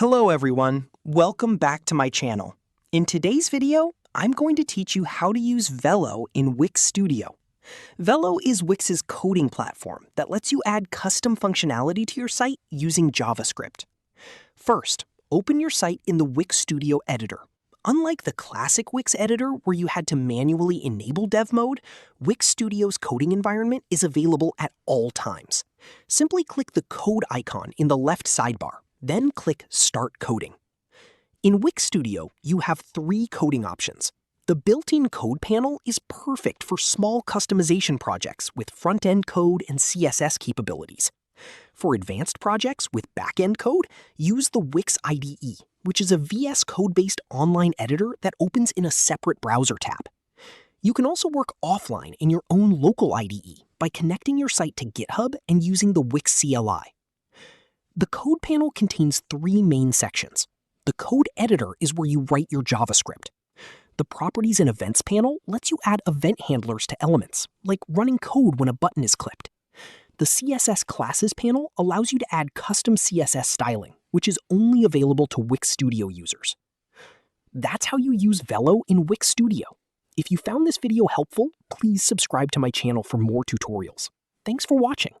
Hello everyone, welcome back to my channel. In today's video, I'm going to teach you how to use Velo in Wix Studio. Velo is Wix's coding platform that lets you add custom functionality to your site using JavaScript. First, open your site in the Wix Studio editor. Unlike the classic Wix editor where you had to manually enable dev mode, Wix Studio's coding environment is available at all times. Simply click the code icon in the left sidebar. Then click Start Coding. In Wix Studio, you have three coding options. The built-in code panel is perfect for small customization projects with front-end code and CSS capabilities. For advanced projects with back-end code, use the Wix IDE, which is a VS Code-based online editor that opens in a separate browser tab. You can also work offline in your own local IDE by connecting your site to GitHub and using the Wix CLI. The code panel contains three main sections. The code editor is where you write your JavaScript. The Properties and Events panel lets you add event handlers to elements, like running code when a button is clicked. The CSS Classes panel allows you to add custom CSS styling, which is only available to Wix Studio users. That's how you use Velo in Wix Studio. If you found this video helpful, please subscribe to my channel for more tutorials. Thanks for watching.